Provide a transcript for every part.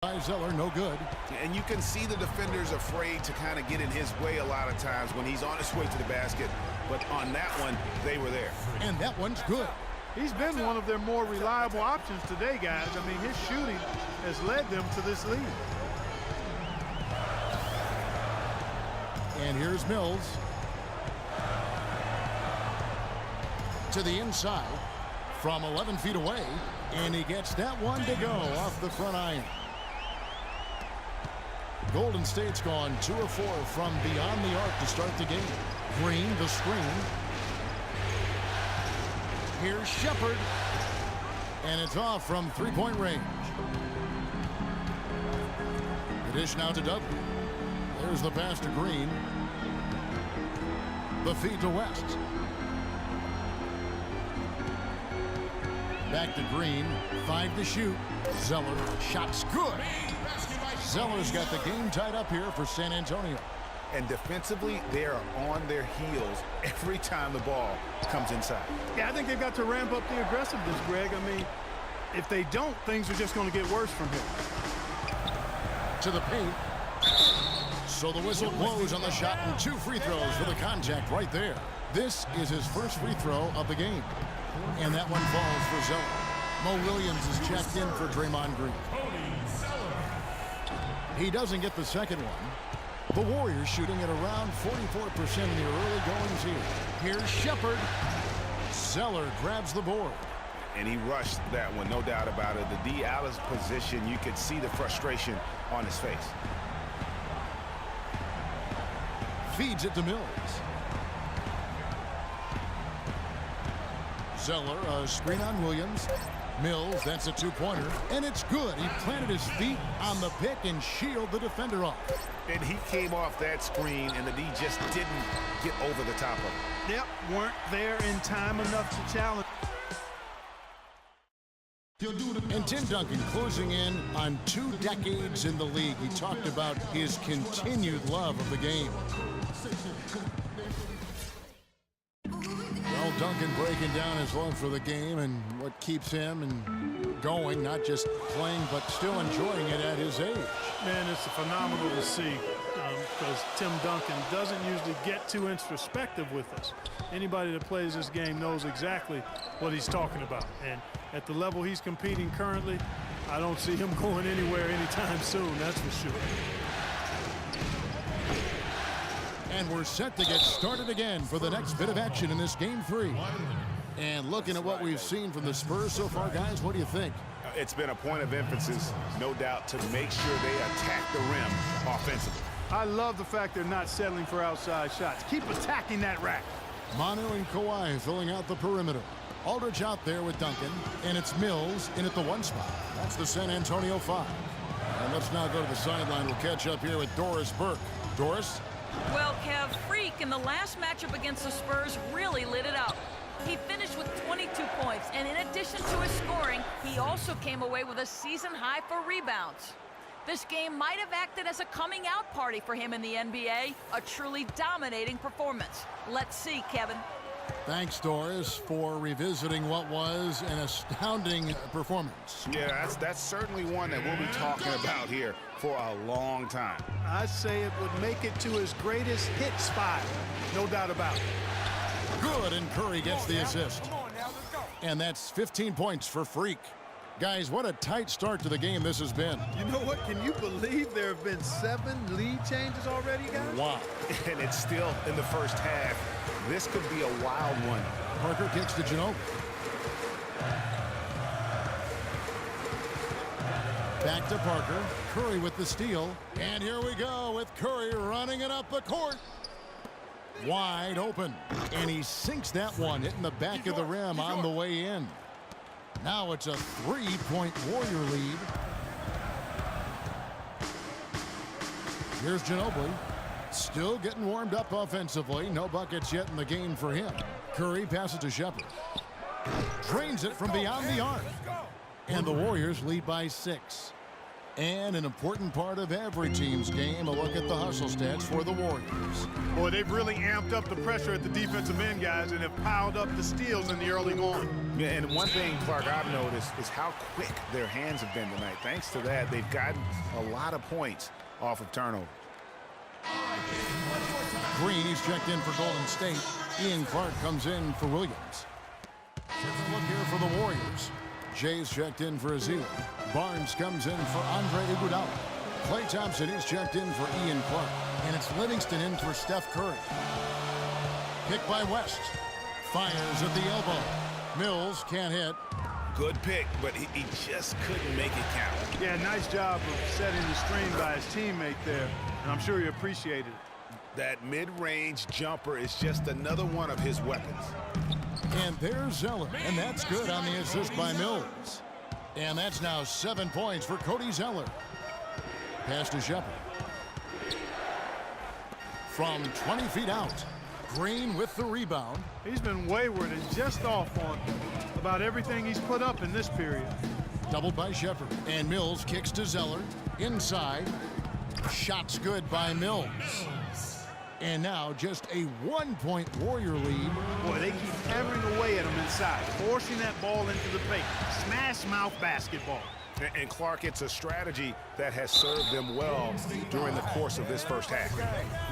By Zeller, no good. And you can see the defenders afraid to kind of get in his way a lot of times when he's on his way to the basket. But on that one, they were there. And that one's good. He's been one of their more reliable options today, guys. I mean, his shooting has led them to this lead. And here's Mills. To the inside from 11 feet away. And he gets that one to go off the front iron. Golden State's gone 2 of 4 from beyond the arc to start the game. Green, the screen. Here's Shepard. And it's off from three-point range. The dish now to Dudley. There's the pass to Green. The feed to West. Back to Green. 5 to shoot. Zeller. Shot's good. Zeller's got the game tied up here for San Antonio. And defensively, they are on their heels every time the ball comes inside. Yeah, I think they've got to ramp up the aggressiveness, Greg. I mean, if they don't, things are just going to get worse from here. To the paint. So the whistle blows on the shot and 2 free throws for the contact right there. This is his first free throw of the game. And that one falls for Zeller. Mo Williams is checked in for Draymond Green. He doesn't get the second one. The Warriors shooting at around 44% in the early goings here. Here's Shepard. Zeller grabs the board. And he rushed that one, no doubt about it. The D out of position, you could see the frustration on his face. Feeds it to Mills. Zeller, a screen on Williams. Mills, that's a 2-pointer, and it's good. He planted his feet on the pick and shielded the defender off. And he came off that screen, and the D just didn't get over the top of him. Yep, weren't there in time enough to challenge. And Tim Duncan closing in on 2 decades in the league. He talked about his continued love of the game. Well, Duncan breaking down his love for the game and what keeps him and going, not just playing, but still enjoying it at his age. Man, it's phenomenal to see because Tim Duncan doesn't usually get too introspective with us. Anybody that plays this game knows exactly what he's talking about. And at the level he's competing currently, I don't see him going anywhere anytime soon, that's for sure. And we're set to get started again for the next bit of action in this game 3. And looking at what we've seen from the Spurs so far, guys, what do you think? It's been a point of emphasis, no doubt, to make sure they attack the rim offensively. I love the fact they're not settling for outside shots. Keep attacking that rack. Manu and Kawhi filling out the perimeter. Aldridge out there with Duncan, and it's Mills in at the 1 spot. That's the San Antonio 5. And let's now go to the sideline. We'll catch up here with Doris Burke. Doris? Well, Kev, Freak in the last matchup against the Spurs really lit it up. He finished with 22 points, and in addition to his scoring, he also came away with a season high for rebounds. This game might have acted as a coming-out party for him in the NBA, a truly dominating performance. Let's see, Kevin. Thanks, Doris, for revisiting what was an astounding performance. Yeah, that's certainly one that we'll be talking about here for a long time. I say it would make it to his greatest hit spot, no doubt about it. Good, and Curry gets the assist. And that's 15 points for Freak. Guys, what a tight start to the game this has been. You know what? Can you believe there have been 7 lead changes already, guys? Wow. And it's still in the first half. This could be a wild one. Parker kicks to Ginobili. Back to Parker. Curry with the steal. And here we go with Curry running it up the court. Wide open. And he sinks that one, hitting the back of the rim on the way in. Now it's a 3-point Warrior lead. Here's Ginobili. Still getting warmed up offensively. No buckets yet in the game for him. Curry passes to Shepard. Drains it from beyond the arc. And the Warriors lead by 6. And an important part of every team's game, a look at the hustle stats for the Warriors. Boy, they've really amped up the pressure at the defensive end, guys, and have piled up the steals in the early going. Yeah, and one thing, Clark, I've noticed is how quick their hands have been tonight. Thanks to that, they've gotten a lot of points off of turnover. Green, he's checked in for Golden State. Ian Clark comes in for Williams. Let's look here for the Warriors. Jay's checked in for Azil. Barnes comes in for Andre Iguodala. Klay Thompson is checked in for Ian Clark. And it's Livingston in for Steph Curry. Pick by West. Fires at the elbow. Mills can't hit. Good pick, but he just couldn't make it count. Yeah, nice job of setting the screen by his teammate there, and I'm sure he appreciated it. That mid-range jumper is just another one of his weapons. And there's Zeller, and that's good on the assist by Mills. And that's now 7 points for Cody Zeller. Pass to Shepard. From 20 feet out, Green with the rebound. He's been wayward and just off on about everything he's put up in this period. Doubled by Shepard. And Mills kicks to Zeller. Inside. Shots good by Mills. And now just a 1-point Warrior lead. Boy, they keep hammering away at him inside, forcing that ball into the paint. Smash mouth basketball. And Clark, it's a strategy that has served them well during the course of this first half.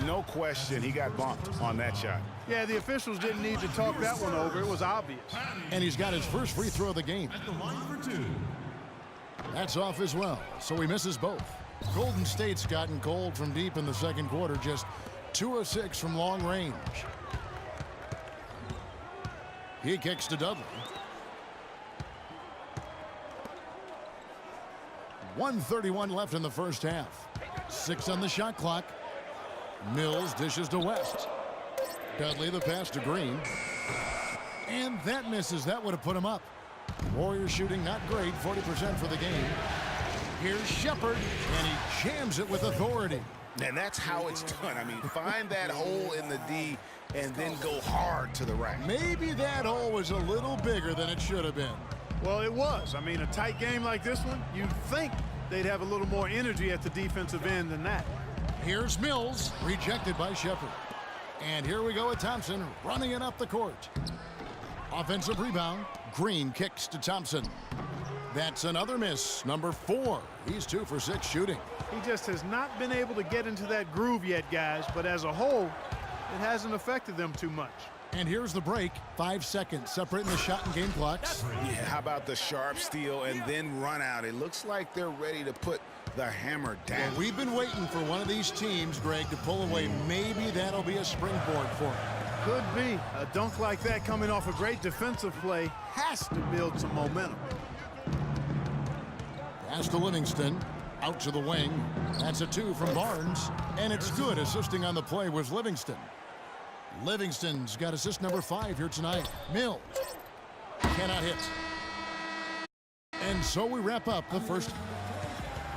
No question he got bumped on that shot. Yeah, the officials didn't need to talk that one over. It was obvious. And he's got his first free throw of the game. That's off as well, so he misses both. Golden State's gotten cold from deep in the second quarter, just 2 of 6 from long range. He kicks to Dudley. 1:31 left in the first half. 6 on the shot clock. Mills dishes to West. Dudley the pass to Green. And that misses. That would have put him up. Warriors shooting not great, 40% for the game. Here's Shepard, and he jams it with authority. And that's how it's done. I mean, find that hole in the D and then go hard to the rack. Maybe that hole was a little bigger than it should have been. Well, it was. I mean, a tight game like this one, you'd think they'd have a little more energy at the defensive end than that. Here's Mills, rejected by Shepard. And here we go with Thompson running it up the court. Offensive rebound. Green kicks to Thompson. That's another miss, number 4. He's 2 for 6 shooting. He just has not been able to get into that groove yet, guys, but as a whole, it hasn't affected them too much. And here's the break. 5 seconds separating the shot and game clocks. Yeah, how about the sharp steal and then run out? It looks like they're ready to put the hammer down. Well, we've been waiting for one of these teams, Greg, to pull away. Maybe that'll be a springboard for them. Could be. A dunk like that coming off a great defensive play has to build some momentum. Pass to Livingston. Out to the wing. That's a 2 from Barnes. And it's good. Assisting on the play was Livingston. Livingston's got assist number 5 here tonight. Mills cannot hit. And so we wrap up the first.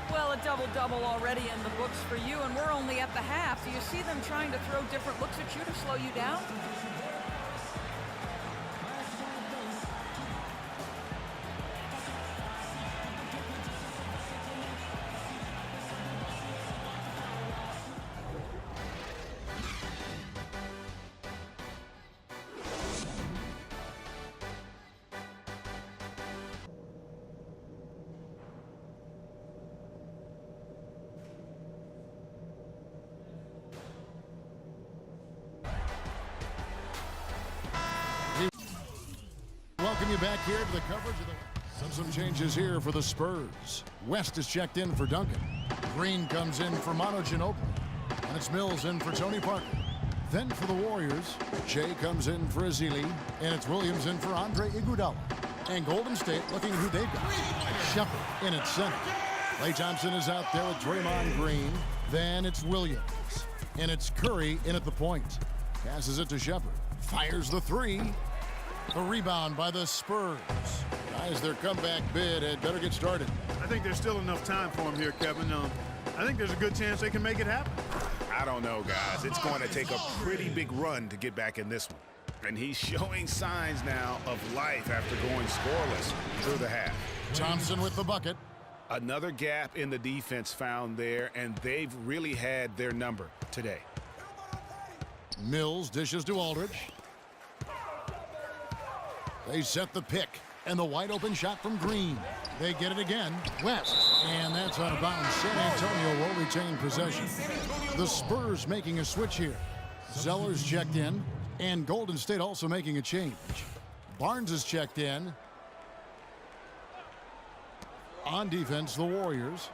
Well, a double-double already in the books for you, and we're only at the half. Do you see them trying to throw different looks at you to slow you down? Welcome you back here to the coverage of the... Some changes here for the Spurs. West is checked in for Duncan. Green comes in for Manu Ginobili. And it's Mills in for Tony Parker. Then for the Warriors, Jay comes in for Azili. And it's Williams in for Andre Iguodala. And Golden State looking at who they've got. Shepard in at center. Klay Thompson is out there with Draymond Green. Then it's Williams. And it's Curry in at the point. Passes it to Shepard. Fires the 3. A rebound by the Spurs. Guys, their comeback bid had better get started. I think there's still enough time for him here, Kevin. I think there's a good chance they can make it happen. I don't know, guys. It's going to take a pretty big run to get back in this one. And he's showing signs now of life after going scoreless through the half. Thompson with the bucket. Another gap in the defense found there, and they've really had their number today. Mills dishes to Aldridge. They set the pick, and the wide open shot from Green. They get it again. West, and that's out of bounds. San Antonio will retain possession. The Spurs making a switch here. Zeller's checked in, and Golden State also making a change. Barnes is checked in. On defense, the Warriors.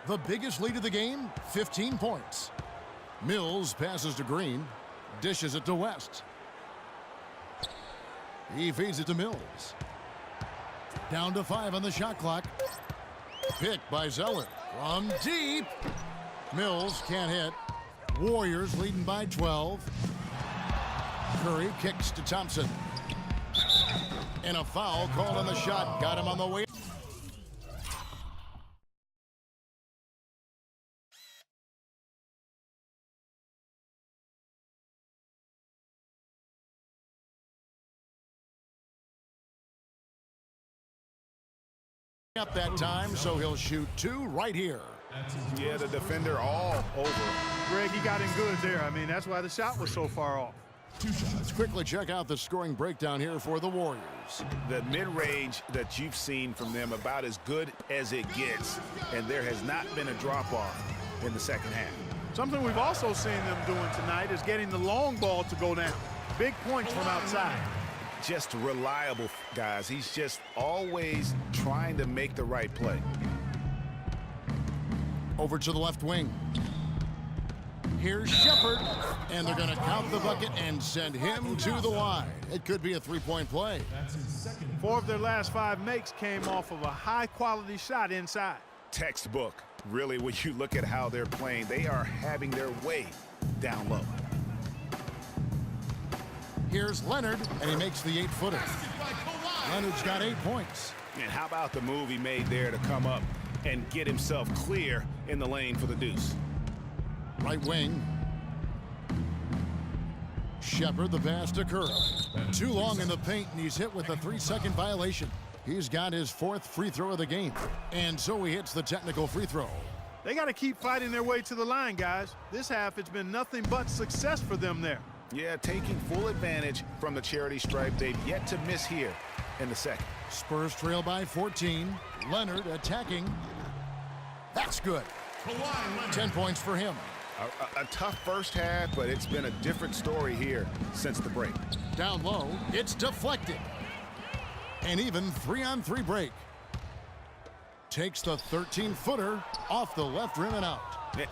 The biggest lead of the game, 15 points. Mills passes to Green. Dishes it to West. He feeds it to Mills. Down to 5 on the shot clock. Picked by Zeller. From deep. Mills can't hit. Warriors leading by 12. Curry kicks to Thompson. And a foul called on the shot. Got him on the way. Up that time, so he'll shoot 2 right here. Yeah, the defender all over. Greg, he got in good there. I mean, that's why the shot was so far off. Let's quickly check out the scoring breakdown here for the Warriors. The mid-range that you've seen from them about as good as it gets, and there has not been a drop-off in the second half. Something we've also seen them doing tonight is getting the long ball to go down. Big points from outside. Just reliable, guys. He's just always trying to make the right play. Over to the left wing. Here's Shepard, and they're going to count the bucket and send him to the line. It could be a three-point play. 4 of their last 5 makes came off of a high-quality shot inside. Textbook. Really, when you look at how they're playing, they are having their way down low. Here's Leonard, and he makes the 8-footer. Leonard's got 8 points. And how about the move he made there to come up and get himself clear in the lane for the deuce? Right wing. Shepard, the pass to Curry. Too long in the paint, and he's hit with a 3-second violation. He's got his 4th free throw of the game, and so he hits the technical free throw. They got to keep fighting their way to the line, guys. This half, it's been nothing but success for them there. Yeah, taking full advantage from the charity stripe. They've yet to miss here in the second. Spurs trail by 14. Leonard attacking. That's good. 10 points for him. A tough first half, but it's been a different story here since the break. Down low, it's deflected. And even 3-on-3 break. Takes the 13-footer off the left rim and out.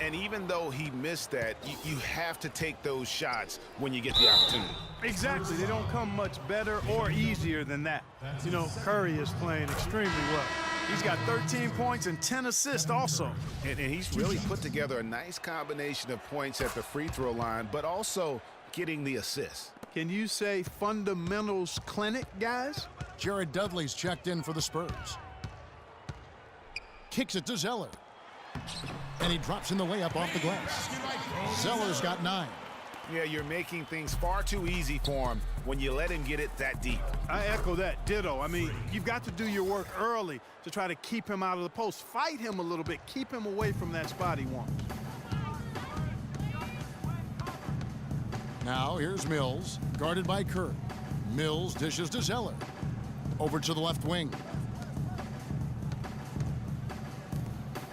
And even though he missed that, you have to take those shots when you get the opportunity. Exactly. They don't come much better or easier than that. You know, Curry is playing extremely well. He's got 13 points and 10 assists also. And he's really put together a nice combination of points at the free throw line, but also getting the assists. Can you say fundamentals clinic, guys? Jared Dudley's checked in for the Spurs. Kicks it to Zeller. And he drops in the layup off the glass. Zeller's got 9. Yeah, you're making things far too easy for him when you let him get it that deep. I echo that. Ditto. I mean, you've got to do your work early to try to keep him out of the post. Fight him a little bit. Keep him away from that spot he wants. Now here's Mills, guarded by Curry. Mills dishes to Zeller. Over to the left wing.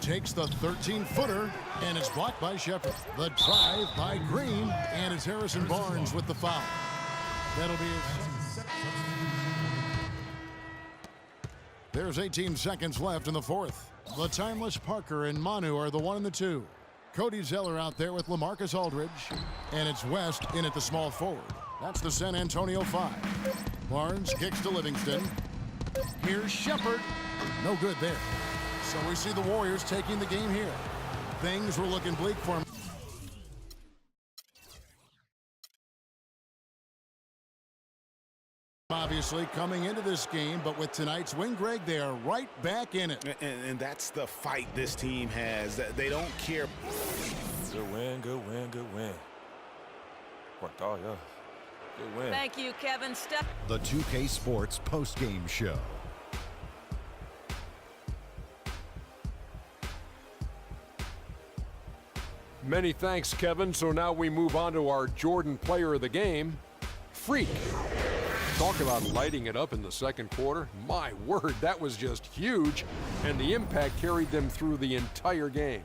Takes the 13-footer, and it's blocked by Shepard. The drive by Green, and it's Harrison Barnes with the foul. That'll be his. There's 18 seconds left in the 4th. The timeless Parker and Manu are the 1 and the 2. Cody Zeller out there with LaMarcus Aldridge, and it's West in at the small forward. That's the San Antonio 5. Barnes kicks to Livingston. Here's Shepard. No good there. So we see the Warriors taking the game here. Things were looking bleak for them. Obviously coming into this game, but with tonight's win, Greg, they are right back in it. And that's the fight this team has. They don't care. Good win, good win, good win. Worked all, yeah. Good win. Thank you, Kevin. The 2K Sports postgame show. Many thanks, Kevin. So now we move on to our Jordan player of the game, Freak. Talk about lighting it up in the second quarter. My word, that was just huge, and the impact carried them through the entire game.